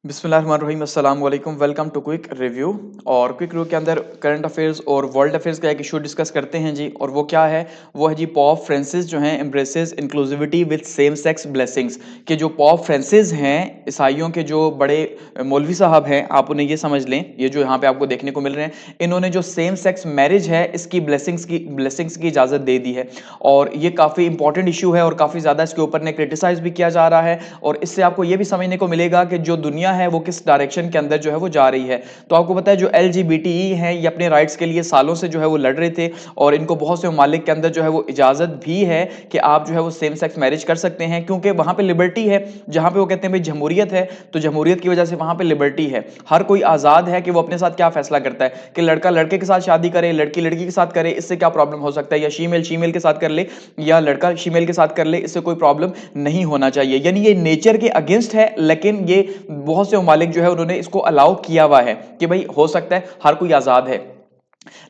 बिस्मिल्लाहिर्रहमानिर्रहीम अस्सलाम वालेकुम वेलकम टू क्विक रिव्यू। और क्विक रिव्यू के अंदर करंट अफेयर्स और वर्ल्ड अफेयर्स का एक इशू डिस्कस करते हैं जी। और वो क्या है? वो है जी पॉप फ्रांसिस जो हैं embraces inclusivity with same sex blessings. के जो पॉप फ्रांसिस हैं ईसाइयों के जो बड़े मौलवी साहब हैं, आप उन्हें ये समझ लें, ये जो यहाँ पे आपको देखने को मिल रहे हैं, इन्होंने जो सेम सेक्स मैरिज है इसकी ब्लेसिंग्स की इजाज़त दे दी है। और ये काफ़ी इंपॉर्टेंट इशू है और काफ़ी ज़्यादा इसके ऊपर ने क्रिटिसाइज भी किया जा रहा है। और इससे आपको ये भी समझने को मिलेगा कि जो दुनिया है वो किस डायरेक्शन के अंदर जो है वो जा रही है। तो आपको पता है जो एलजीबीटीई हैं ये अपने राइट्स के लिए सालों से जो है वो लड़ रहे थे। और इनको बहुत से ममालिक के अंदर जो है वो इजाज़त भी है कि आप जो है वो सेम सेक्स मैरिज कर सकते हैं, क्योंकि वहाँ पे लिबर्टी है। जहाँ पे वो कहते हैं भाई जमहूरियत है, तो जमहूरियत की वजह से वहाँ पे लिबर्टी है। हर कोई आज़ाद है कि वो अपने साथ क्या फैसला करता है, कि लड़का लड़के के साथ शादी करे, लड़की लड़की के साथ करे, इससे क्या प्रॉब्लम हो सकता है, या शीमेल शीमेल के साथ कर ले या लड़का शीमेल के साथ कर ले, इससे कोई प्रॉब्लम नहीं होना चाहिए। यानी ये नेचर के अगेंस्ट है, लेकिन ये बहुत से ममालिक जो है उन्होंने इसको अलाउ किया हुआ है कि भाई हो सकता है, हर कोई आजाद है।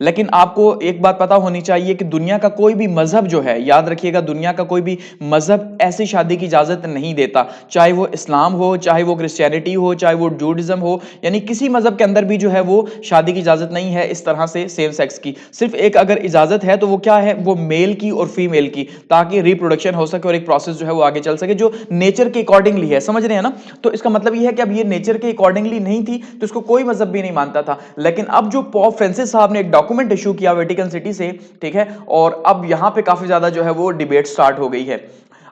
लेकिन आपको एक बात पता होनी चाहिए कि दुनिया का कोई भी मजहब जो है, याद रखिएगा, दुनिया का कोई भी मजहब ऐसी शादी की इजाजत नहीं देता। चाहे वो इस्लाम हो, चाहे वो क्रिश्चियनिटी हो, चाहे वो जूडिज्म हो, यानी किसी मजहब के अंदर भी जो है वो शादी की इजाजत नहीं है इस तरह से सेम सेक्स की। सिर्फ एक अगर इजाजत है तो वो क्या है, वो मेल की और फीमेल की, ताकि रिप्रोडक्शन हो सके और एक प्रोसेस जो है वो आगे चल सके जो नेचर के अकॉर्डिंगली है। समझ रहे हैं ना? तो इसका मतलब ये है कि अब ये नेचर के अकॉर्डिंगली नहीं थी तो इसको कोई मजहब भी नहीं मानता था। लेकिन अब जो पॉप फ्रांसिस साहब ने एक डॉक्यूमेंट इशू किया वेटिकन सिटी से, ठीक है, और अब यहां पे काफी ज्यादा जो है वो डिबेट स्टार्ट हो गई है।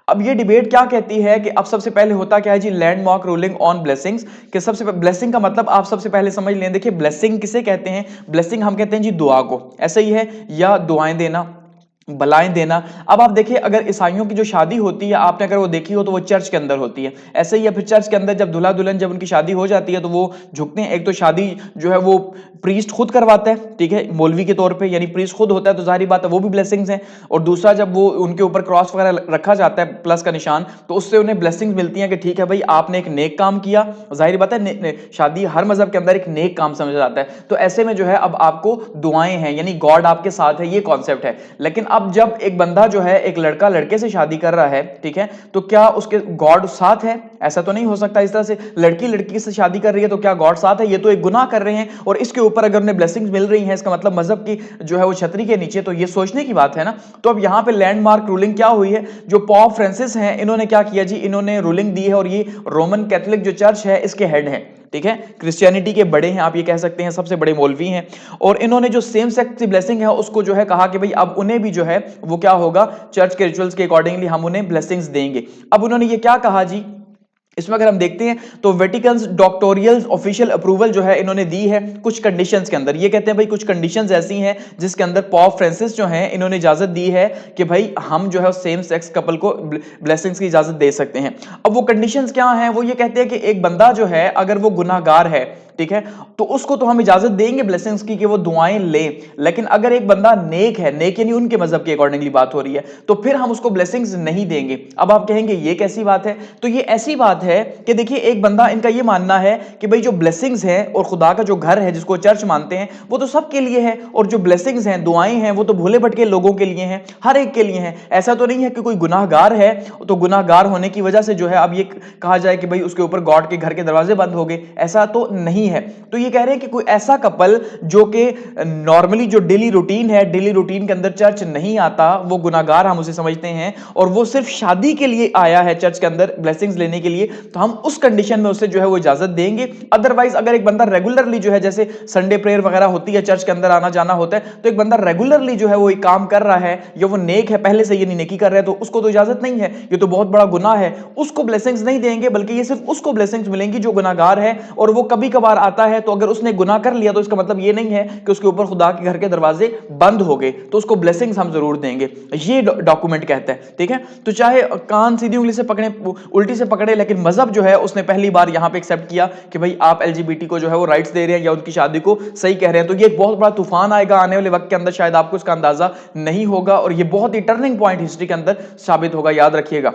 अब ये डिबेट क्या कहती है कि अब सबसे पहले होता क्या है जी, लैंडमार्क रूलिंग ऑन ब्लेसिंग्स। कि सबसे ब्लेसिंग का मतलब आप सबसे पहले समझ लें। देखिए ब्लेसिंग किसे कहते हैं? ब्लेसिंग हम कहते हैं जी दुआ को, ऐसा ही है, या दुआएं देना, भलाएं देना। अब आप देखिए अगर ईसाइयों की जो शादी होती है, आपने अगर वो देखी हो तो वो चर्च के अंदर होती है, ऐसे ही है। फिर चर्च के अंदर जब दूल्हा दुल्हन जब उनकी शादी हो जाती है तो वो झुकते हैं। एक तो शादी जो है वो प्रीस्ट खुद करवाता है, ठीक है, मौलवी के तौर पे, यानी प्रीस्ट खुद होता है, तो जाहिर बात है वो भी ब्लेसिंग्स हैं। और दूसरा जब वो उनके ऊपर क्रॉस वगैरह रखा जाता है, प्लस का निशान, तो उससे उन्हें ब्लेसिंग्स मिलती हैं कि ठीक है भाई आपने एक नेक काम किया। जाहिर बात है शादी हर मजहब के अंदर एक नेक काम समझा जाता है। तो ऐसे में जो है अब आपको दुआएं हैं, यानी गॉड आपके साथ है, ये कॉन्सेप्ट है। लेकिन अब जब एक बंदा जो है, एक लड़का लड़के से शादी कर रहा है, ठीक है, तो क्या उसके गॉड साथ है? ऐसा तो नहीं हो सकता। इस तरह से लड़की लड़की से शादी कर रही है तो क्या गॉड साथ है? ये तो एक गुनाह कर रहे हैं। और इसके ऊपर अगर उन्हें ब्लेसिंग्स मिल रही हैं, इसका मतलब मजहब की जो है वो छतरी के नीचे, तो ये सोचने की बात है ना। तो अब यहां पे लैंडमार्क रूलिंग क्या हुई है, जो पॉप फ्रांसिस हैं इन्होंने क्या किया जी, इन्होंने रूलिंग दी है। और ये रोमन कैथोलिक जो चर्च है इसके हेड हैं, ठीक है, क्रिश्चियनिटी के बड़े हैं, आप ये कह सकते हैं सबसे बड़े मौलवी हैं। और इन्होंने जो सेम सेक्स की ब्लेसिंग है उसको जो है कहा कि भाई अब उन्हें भी जो है वो क्या होगा, चर्च के रिचुअल्स के अकॉर्डिंगली हम उन्हें ब्लेसिंग्स देंगे। अब उन्होंने ये क्या कहा जी, इसमें अगर हम देखते हैं तो वेटिकन डॉक्टोरियल ऑफिशियल अप्रूवल जो है इन्होंने दी है कुछ कंडीशंस के अंदर। ये कहते हैं भाई कुछ कंडीशंस ऐसी हैं जिसके अंदर पॉप फ्रांसिस जो हैं इन्होंने इजाजत दी है कि भाई हम जो है सेम सेक्स कपल को ब्लेसिंग्स की इजाजत दे सकते हैं। अब वो कंडीशंस क्या हैं? वो ये कहते हैं कि एक बंदा जो है अगर वो गुनाहगार है, ठीक है, तो उसको तो हम इजाजत देंगे ब्लेसिंग्स की कि वो दुआएं ले। लेकिन अगर एक बंदा नेक है, नेक यानी उनके मजहब के अकॉर्डिंगली बात हो रही है, तो फिर हम उसको ब्लेसिंग्स नहीं देंगे। अब आप कहेंगे ये कैसी बात है? तो ये ऐसी बात है कि देखिए एक बंदा, इनका ये मानना है कि भाई जो ब्लेसिंग्स है और खुदा का जो घर है जिसको चर्च मानते हैं वो तो सबके लिए है। और जो ब्लेसिंग्स हैं, दुआएं हैं, वो तो भूले भटके लोगों के लिए हैं, हर एक के लिए हैं। ऐसा तो नहीं है कि कोई गुनाहगार है तो गुनाहगार होने की वजह से जो है अब ये कहा जाए कि भाई उसके ऊपर गॉड के घर के दरवाजे बंद हो गए, ऐसा तो नहीं है। तो ये कह रहे हैं कि कोई ऐसा कपल जो कि नॉर्मली जो डेली रूटीन है, डेली रूटीन के अंदर चर्च नहीं आता, वो गुनाहगार हम उसे समझते हैं, और वो सिर्फ शादी के लिए आया है चर्च के अंदर ब्लेसिंग्स लेने के लिए, तो हम उस कंडीशन में उसे जो है वो इजाजत देंगे। अदरवाइज अगर एक बंदा रेगुलरली जो है, जैसे संडे प्रेयर वगैरह होती है, चर्च के अंदर आना जाना होता है, तो एक बंदा रेगुलरली जो है वो एक काम कर रहा है या वो नेक है, पहले से ये नहीं नेकी कर रहा है, तो उसको तो इजाजत नहीं है, ये तो बहुत बड़ा गुनाह है, उसको ब्लेसिंग्स नहीं देंगे, बल्कि ये सिर्फ उसको ब्लेसिंग्स मिलेंगी जो गुनाहगार है। और वो कभी कभार आता है, तो अगर उसने गुनाह कर लिया तो इसका मतलब ये नहीं है कि उसके ऊपर खुदा के घर के दरवाजे बंद हो गए, तो उसको ब्लेसिंग्स हम जरूर देंगे, ये डॉक्यूमेंट कहता है, ठीक है। तो चाहे कान सीधी उंगली से पकड़े, उल्टी से पकड़े, लेकिन मजहब जो है उसने पहली बार यहां पे एक्सेप्ट किया कि भाई आप एलजीबीटी को जो है वो राइट्स दे रहे हैं या उनकी शादी को सही कह रहे हैं। तो ये एक बहुत बड़ा तूफान आएगा आने वाले वक्त के अंदर, शायद आपको इसका अंदाजा नहीं होगा, और ये बहुत ही टर्निंग पॉइंट हिस्ट्री के अंदर साबित होगा, याद रखिएगा।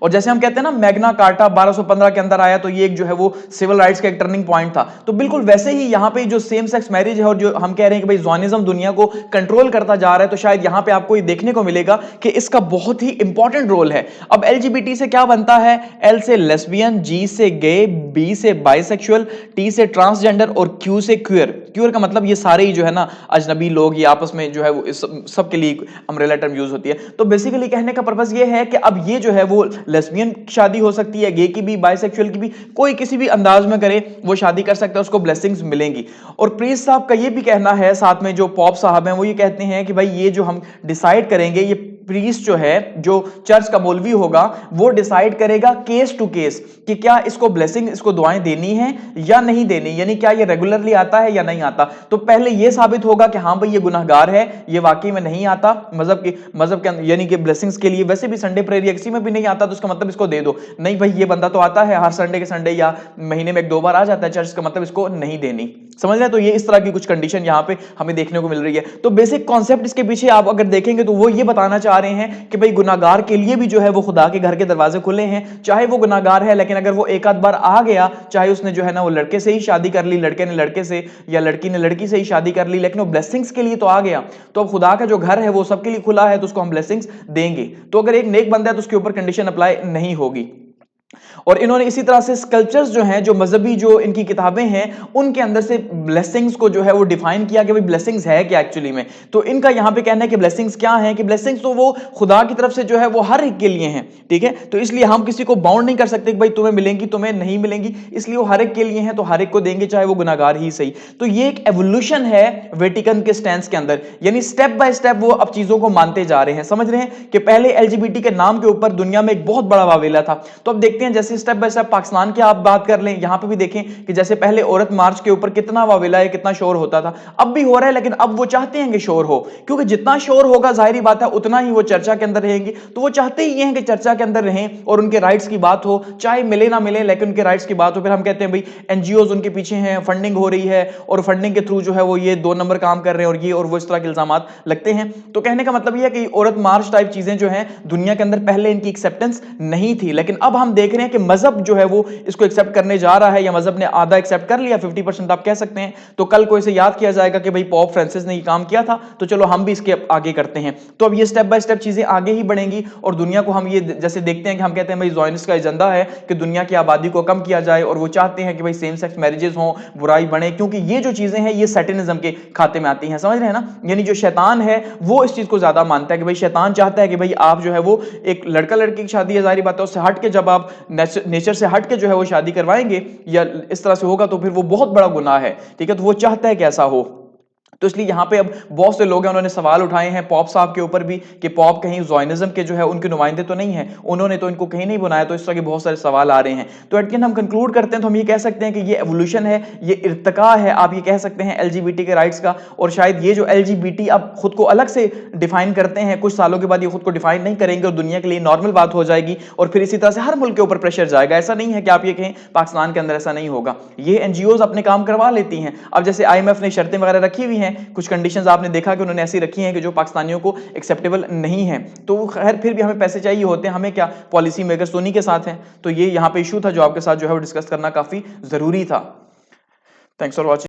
और जैसे हम कहते हैं ना मैग्ना कार्टा 1215 के अंदर आया, तो ये एक जो है वो सिविल राइट्स का एक टर्निंग पॉइंट था। तो बिल्कुल वैसे ही यहां पे जो सेम सेक्स मैरिज है और जो हम कह रहे हैं कि भाई जॉनिज्म दुनिया को कंट्रोल करता जा रहा है, तो शायद यहां पे आपको ये देखने को मिलेगा कि इसका बहुत ही इंपॉर्टेंट रोल है। अब एलजीबीटी से क्या बनता है? एल से लेस्बियन, जी से गे, बी से बाइसेक्सुअल, टी से ट्रांसजेंडर और क्यू से क्यूअर। क्यूअर का मतलब ये सारे ही जो है ना अजनबी लोग, ये आपस में जो है वो सब के लिए अम्ब्रेला टर्म यूज होती है। तो बेसिकली कहने का पर्पस ये है कि अब ये जो है वो लेस्बियन शादी हो सकती है, गे की भी, बाइसेक्सुअल की भी, कोई किसी भी अंदाज में करे वो शादी कर सकता है, उसको ब्लेसिंग्स मिलेंगी। और प्रीस्ट साहब का ये भी कहना है, साथ में जो पॉप साहब हैं वो ये कहते हैं कि भाई ये जो हम डिसाइड करेंगे, ये प्रीस्ट जो है, जो चर्च का मौलवी होगा, वो डिसाइड करेगा केस टू केस कि क्या इसको ब्लेसिंग, इसको दुआएं देनी है या नहीं देनी, यानी क्या ये रेगुलरली आता है या नहीं आता। तो पहले ये साबित होगा कि हाँ भाई ये गुनाहगार है, ये वाकई में नहीं आता मजहब के यानी कि ब्लेसिंग्स के लिए, वैसे भी संडे प्रेयर या किसी में भी नहीं आता, तो उसका मतलब इसको दे दो। नहीं भाई ये बंदा तो आता है हर संडे के संडे या महीने में 1-2 बार आ जाता है चर्च, का मतलब इसको नहीं देनी। समझ रहे हैं? तो ये इस तरह की कुछ कंडीशन यहां पे हमें देखने को मिल रही है। तो बेसिक कॉन्सेप्ट इसके पीछे आप अगर देखेंगे तो वो ये बताना चाह रहे हैं कि भाई गुनाहगार के लिए भी जो है वो खुदा के घर के दरवाजे खुले हैं, चाहे वो गुनाहगार है, लेकिन अगर वो एक आध बार आ गया, चाहे उसने जो है ना वो लड़के से ही शादी कर ली, लड़के ने लड़के से या लड़की ने लड़की से ही शादी कर ली, लेकिन वो ब्लेसिंग्स के लिए तो आ गया, तो अब खुदा का जो घर है वो सबके लिए खुला है, तो उसको हम ब्लेसिंग्स देंगे। तो अगर एक नेक बंदा है तो उसके ऊपर कंडीशन अप्लाई नहीं होगी। और इन्होंने इसी तरह से स्कल्पचर्स जो हैं, जो मजहबी जो इनकी किताबें हैं, उनके अंदर से ब्लेसिंग्स को जो है वो डिफाइन किया कि भाई ब्लेसिंग्स है क्या एक्चुअली में। तो इनका यहां पे कहना है कि ब्लेसिंग्स क्या है, कि ब्लेसिंग्स तो वो खुदा की तरफ से जो है वो हर एक के लिए हैं, ठीक है। तो इसलिए हम किसी को बाउंड नहीं कर सकते कि भाई तुम्हें मिलेंगी तुम्हें नहीं मिलेंगी, इसलिए वो हर एक के लिए हैं, तो हर एक को देंगे चाहे वो गुनाहगार ही सही। तो ये एक एवोल्यूशन है वेटिकन के स्टैंस के अंदर, यानी स्टेप बाय स्टेप वो अब चीजों को मानते जा रहे हैं। समझ रहे हैं कि पहले एलजीबीटी के नाम के ऊपर दुनिया में एक बहुत बड़ा वावेला था। तो अब देखते हैं जैसे स्टेप बाय स्टेप पाकिस्तान की आप बात कर लें, यहां पे भी देखें कि जैसे पहले औरत मार्च के ऊपर कितना वावेला है, कितना शोर होता था, अब भी हो रहा है, लेकिन अब वो चाहते हैं कि शोर हो, क्योंकि जितना शोर होगा जाहिर बात है उतना ही वो चर्चा के अंदर रहेंगे। तो वो चाहते ही हैं कि चर्चा के अंदर रहें और उनके राइट्स की बात हो, चाहे मिले ना मिले लेकिन उनके राइट्स की बात हो। फिर हम कहते हैं भाई एनजीओज उनके पीछे हैं, फंडिंग हो रही है और फंडिंग के थ्रू जो है वो ये 2 नंबर काम कर रहे हैं और ये और वो इस तरह के इल्जामात लगते हैं। तो कहने का मतलब ये है कि औरत मार्च टाइप चीजें जो हैं दुनिया के अंदर पहले इनकी एक्सेप्टेंस नहीं थी, लेकिन अब हम देख रहे हैं कि मजहब जो है वो इसको एक्सेप्ट करने जा रहा है, या मजहब ने आधा एक्सेप्ट कर लिया, 50% आप कह सकते हैं। तो कल को इसे याद किया जाएगा कि भाई पॉप फ्रांसिस ने ये काम किया था, तो चलो हम भी इसके आगे करते हैं। तो अब ये स्टेप बाय स्टेप चीजें आगे ही बढ़ेंगी और दुनिया को हम ये जैसे देखते हैं कि हम कहते हैं भाई ज़ायनिस्ट का एजेंडा है कि दुनिया की आबादी को कम किया जाए, और वो चाहते हैं कि भाई सेम सेक्स मैरिजेस हों, बुराई बढ़े, क्योंकि ये जो चीजें हैं ये सैटेनिज्म के खाते में आती हैं। समझ रहे हैं ना? यानी जो शैतान है वो इस चीज को ज्यादा मानता है कि भाई शैतान चाहता है कि भाई आप जो है वो एक लड़का लड़की की शादी है, जाहिर बात है उससे हट के, जब आप नेचर से हट के जो है वो शादी करवाएंगे या इस तरह से होगा तो फिर वो बहुत बड़ा गुनाह है, ठीक है। तो वो चाहता है कि ऐसा हो। तो इसलिए यहां पे अब बहुत से लोग हैं, उन्होंने सवाल उठाए हैं पॉप साहब के ऊपर भी कि पॉप कहीं ज़ायनिज्म के जो है उनके नुमाइंदे तो नहीं है, उन्होंने तो इनको कहीं नहीं बुलाया। तो इस तरह के बहुत सारे सवाल आ रहे हैं। तो एट हम कंक्लूड करते हैं तो हम ये कह सकते हैं कि ये एवोल्यूशन है, ये इर्तिका है, आप ये कह सकते हैं एलजीबीटी के राइट्स का। और शायद ये जो एलजीबीटी अब खुद को अलग से डिफाइन करते हैं, कुछ सालों के बाद ये खुद को डिफाइन नहीं करेंगे और दुनिया के लिए नॉर्मल बात हो जाएगी, और फिर इसी तरह से हर मुल्क के ऊपर प्रेशर जाएगा। ऐसा नहीं है कि आप ये कहें पाकिस्तान के अंदर ऐसा नहीं होगा, ये एनजीओज अपने काम करवा लेती हैं। अब जैसे आईएमएफ ने शर्तें वगैरह रखी हुई हैं, कुछ कंडीशंस आपने देखा कि उन्होंने ऐसी रखी हैं कि जो पाकिस्तानियों को एक्सेप्टेबल नहीं है। तो खैर फिर भी हमें पैसे चाहिए होते हैं, हमें क्या, पॉलिसी मेकर्स तो उन्हीं के साथ हैं। तो ये यहाँ पे इशू था जो आपके साथ जो है वो डिस्कस करना काफी जरूरी था। Thanks for watching.